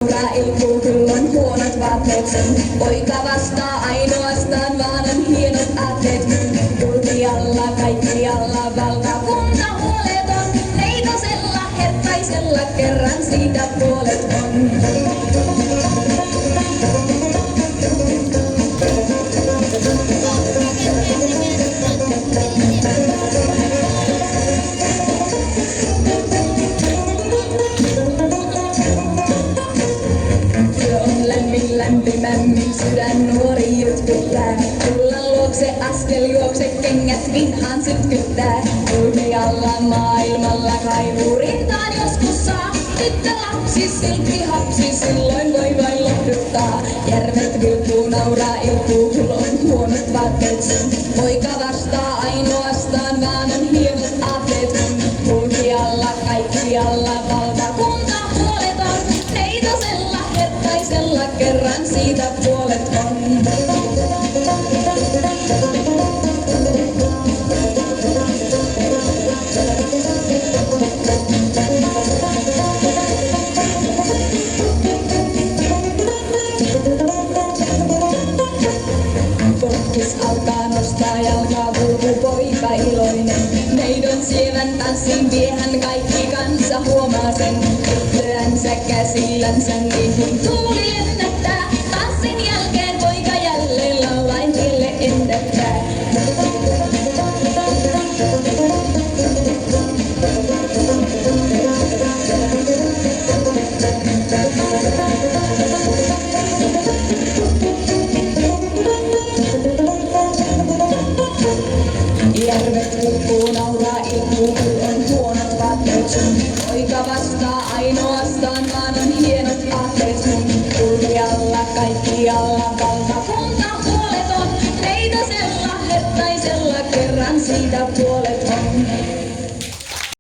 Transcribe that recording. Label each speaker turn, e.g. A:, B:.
A: nauraa, ilkuu, kyllä on huonot vaatteet sen. Poika vastaa ainoastaan, vaan on hienot aatteet. Kulkialla, kaikkialla, valtakunta huoleton. Neitosella, hertaisella, kerran siitä puolet on. Lämpimämmin sydän nuori jytkyttää. Kullan luokse askel juokse, kengät vinhaan sytkyttää. Kulmialla maailmalla kaivurintaan joskus saa. Tyttö lapsi, silkki hapsi, silloin voi vain lohduttaa. Järvet vilkkuu, nauraa, ilkuu, kyllä on huonot vaatteet sen. Poika vastaa ainoastaan, vaan on hienot aatteet. Kulkialla, kaikkialla, valtakunta huoleton. Neitosella, hertaisella, kerran siitä puolet on. Potkis alkaa nostaa jalkaa, kulku poika iloinen. Neidon sievän tanssin vie hän, kaikki kansa huomaa sen. Tyttöänsä käsillänsä niihin tuuli lennättää. Tanssin jälkeen poika jälleen laulain niille ennättää. Järvet hukkuu, nauraa, ilkuu, kyllä on huonot vaatteet sun. Poika vastaa ainoastaan, vaan on hienot aatteet sun. Kulkialla, kaikkialla, valtakunta huoleton. Neitosella, hertaisella, kerran siitä puolet on.